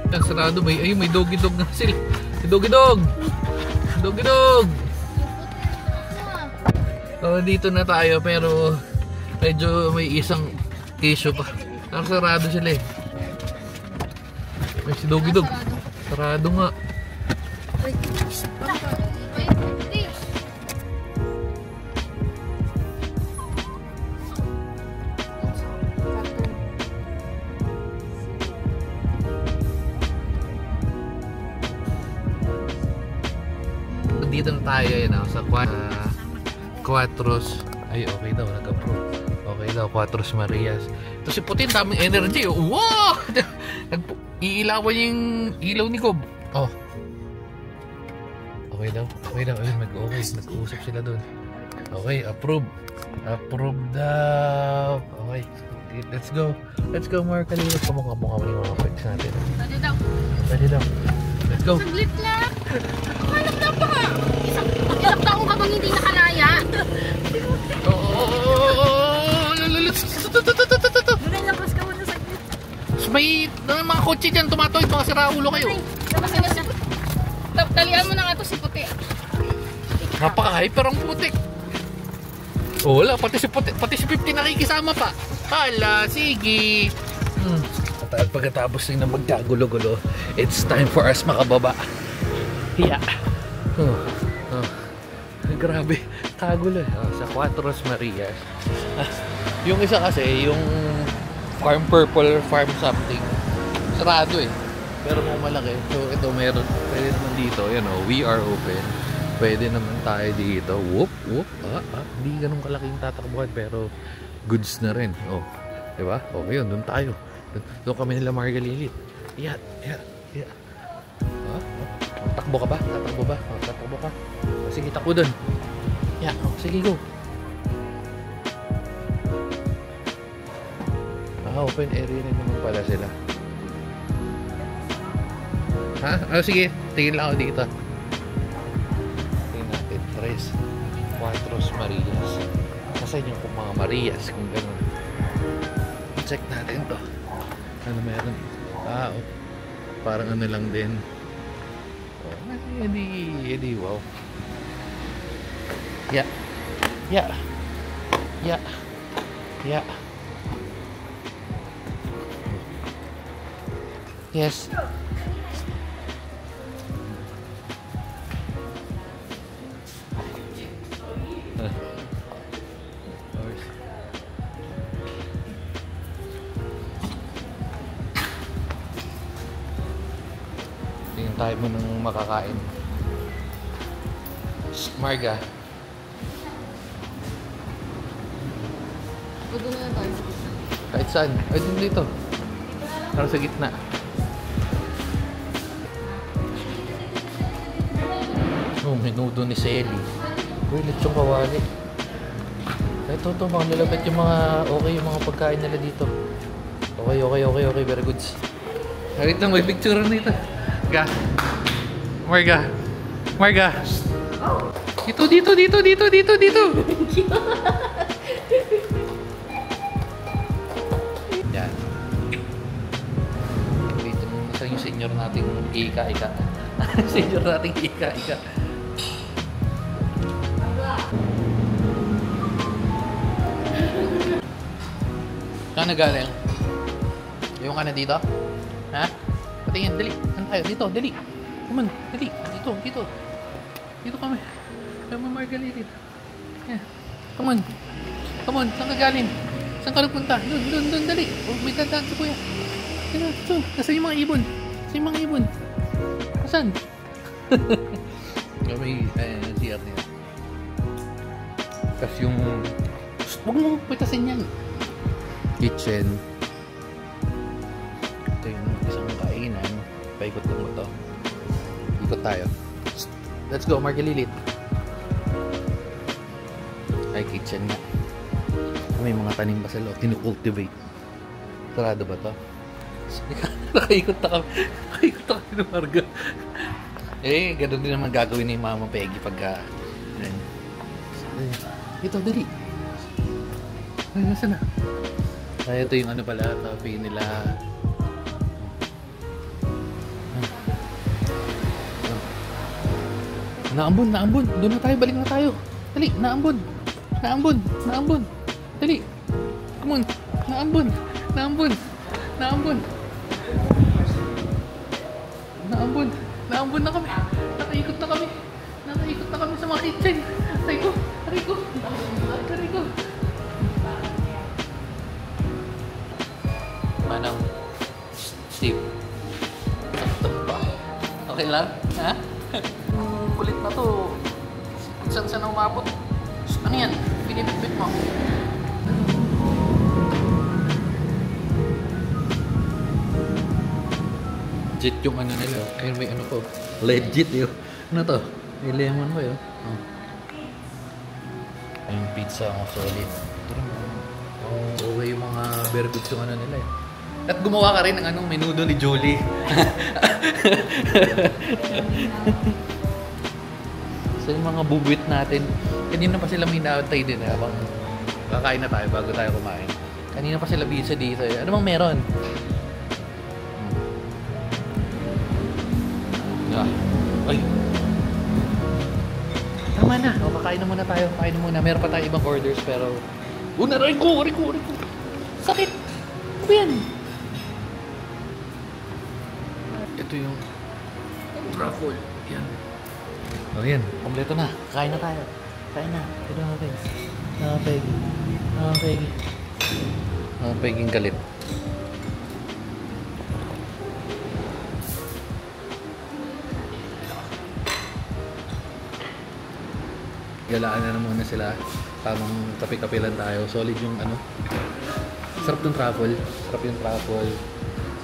Yan, sarado. May doggy-dog na sila. May doggy-dog! Doggy-dog! Dito na tayo pero medyo may isang issue pa. Sarado sila eh. May si doggy-dog. Sarado nga. Dito na tayo yun, sa Quatros. Ay, okay daw, nag-approve. Okay daw, Quatros Marias. Ito si Putin, daming energy. Wow! Iilawan yung ilaw ni Cobb. Oh. Okay daw. Ayun, mag-okay. Nag-uusap sila dun. Okay, approve. Approve daw. Okay. Let's go. Let's go, Mark. Kaliwas ka mukha mo yung mga pets natin. Pwede daw. Let's go. Saglit lang. Hanap na pa. Ilang taong ka bang hindi nakalaya? Lakas ka muna saglit. May mga kotse dyan tumatoy. Mga siraulo kayo. Talian mo na nga ito si Puti. Napaka-hyper ang putik. Wala, pati si 50 nakikisama pa. Hala, sige. At pagkatapos na magkagulo-gulo, it's time for us makababa. Yeah. Grabe, kagulo. Sa Quatros Marias. Yung isa kasi, yung Farm Purple, Farm something, sarado eh. Pero kung malaki, so ito meron. Pwede naman dito, we are open. Pwede naman tayo dito. Whoop. Hindi ganun kalaking tatakbuhan pero goods na rin. Oh, diba? Okay yun, doon tayo. Doon kami nila Margalilit. Yeah. Takbo ka ba? Tatakbo ba? Tatakbo ka? Sige, takbo doon. Yeah, sige, go. Open area na naman pala sila. Ha? Sige, tingin lang ako dito. Tingin natin. Quatros Marias. Nasaan yung mga Marias kung gano'n. Check natin to. Ano meron? Parang ano lang din. Edi wow. Yeah. Yes. Tingin tayo mo nang makakain. Marga. Doon na tayo. Kahit saan? Ay, dito. Parang sa gitna. Menudo ni Selly. Uy, lechong kawali. Ito, mga nilabit yung mga yung mga pagkain nila dito. Okay, very good. Wait lang, may picture nito. Marga. Dito. Yan. Dito yung senior nating ika. Senior nating ika. Saan na galing? Yung ka na dito? Ha? Patingin, dali. Saan tayo? Dito, dali. Come on, dali. Dito. Dito kami. Kami Margalilit. Yeah. Come on. Saan ka galing? Saan ka nagpunta? Doon, dali. May tandaan sa kuya. Ito. Nasaan yung mga ibon? Nasaan? May CR niya. Tapos yung... Huwag mo pitasin yan. Kitchen. Ito yung isang kainan. Paikot lang mo to. Ikot tayo. Let's go, Margalilit. Ay, kitchen nga. May mga tanim ba sa loob? Tinu-cultivate. Sarado ba to? Nakaikot na kami ng Marga. Ganoon din naman gagawin ni Mama Peggy pagka... Ito, dali. Ay, nasa na? Ay, ito yung ano pala, coffee nila. Naambon, naambon. Doon na tayo, balik na tayo. Dali, naambon. Naambon, naambon. Dali. Come on. Naambon, naambon. Naambon. Naambon. Naambon na kami. Nakaikot na kami. Nakaikot na kami sa mga kitchen. Aray ko. Aray ko. Aray ko. Manang Steve. Sakto pa. Okay lang? Ha? Kulit na to. Saan na umabot? Ano yan? Binibitbit mo. Legit yung ano nila. Ayun, may ano ko. Legit yun. Ano to? May lemon ko yun. Oh. Yung pizza mo solid. Okay yung mga very good yung ano nila eh. At gumawa ka rin ng anong menudo ni Julie. So yung mga bubuit natin, kanina pa sila may naantay din habang kakain na tayo bago tayo kumain. Kanina pa sila bisa dito eh. Ano bang meron? Ay. Tama na. O, kakain na muna tayo. Kakain na muna. Meron pa tayo ibang orders pero... Aray ko! Sakit! Ano yan? Ito yung truffle. Yan. O yan. Kompleto na. Kain na tayo. Kain na. Ito na Peg. Peging galit. Galaan na muna sila. Tamang kape-kape lang tayo. Solid yung ano. Sarap yung truffle. Sarap yung truffle.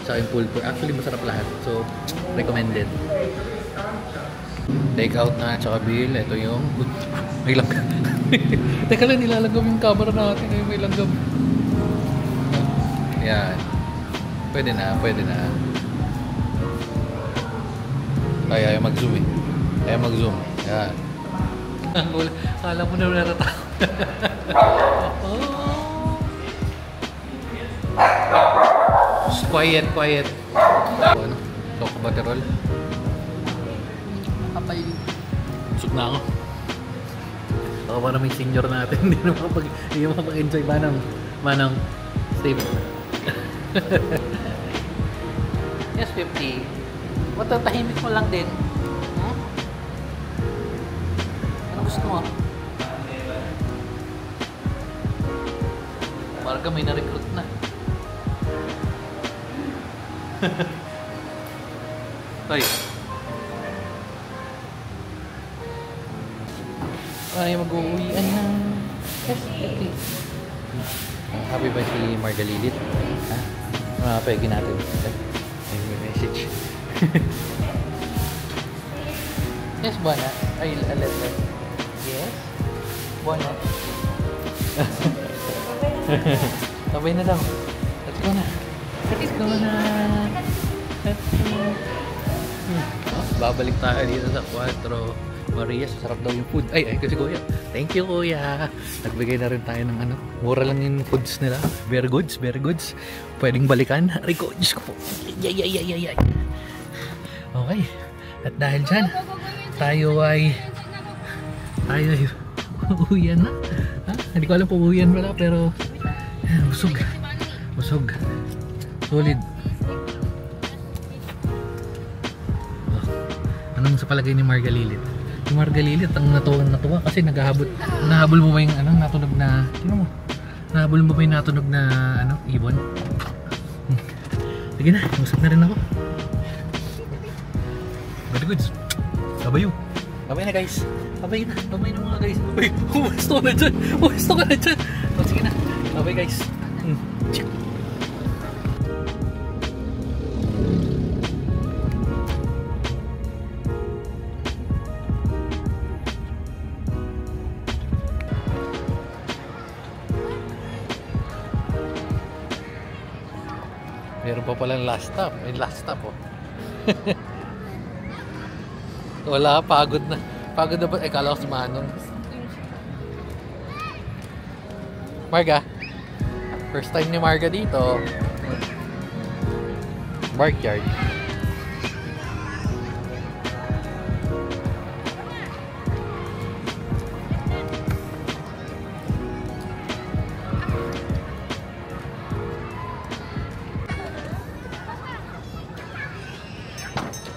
Saka yung pulled pork. Actually, masarap lahat. So, recommended. Take out na, tsaka bill. Ito yung... May langgam. Teka lang, nilalagam yung camera natin. Ngayon may langgam. Yan. Pwede na. Ayaw mag-zoom eh. Ayaw mag-zoom. Yan. Kala mo na natatakot. Quiet. Ano? Choco Butterol. Kapay. Busog na ako. Ako parang may senior natin. Hindi na makapag-enjoy. Manang Steve. Yes, 50. Matatahimik mo lang din. Gusto mo? Marga may na-recruit na. Tay. Ay, mag-uwian na. Yes, okay. Happy ba si Margalilit? Ha? Pwede natin. May message. Yes, Buana. Ay, letter. Yes? Buona. Sabay na daw. Let's go na. Babalik tayo dito sa Cuatro Marias. Sarap daw yung food. Ay, kasi kuya. Thank you, kuya. Nagbigay na rin tayo ng ano. Mura lang yung foods nila. Very goods. Pwedeng balikan. Rico, Diyos ko po. Yay. Okay. At dahil dyan, tayo ay uuwian na. Ha? Hindi ko alam po uuwian wala pero busog. Solid. Anong sa palagay ni Margalilit? Yung Margalilit ang natuwa kasi nahabol mo ba yung ano, natunog na, tingnan mo. Nahabol mo ba yung natunog na ano, ibon? Sige na, busog na rin ako. Very good. Babayo. Babay na guys. Babay na mga guys. Babay. Umusto ka na dyan. O, sige na. Babay guys. Meron pa palang last stop. May last stop oh. Wala, pagod na ba? Kala ko si Manong. Marga. First time ni Marga dito. Backyard.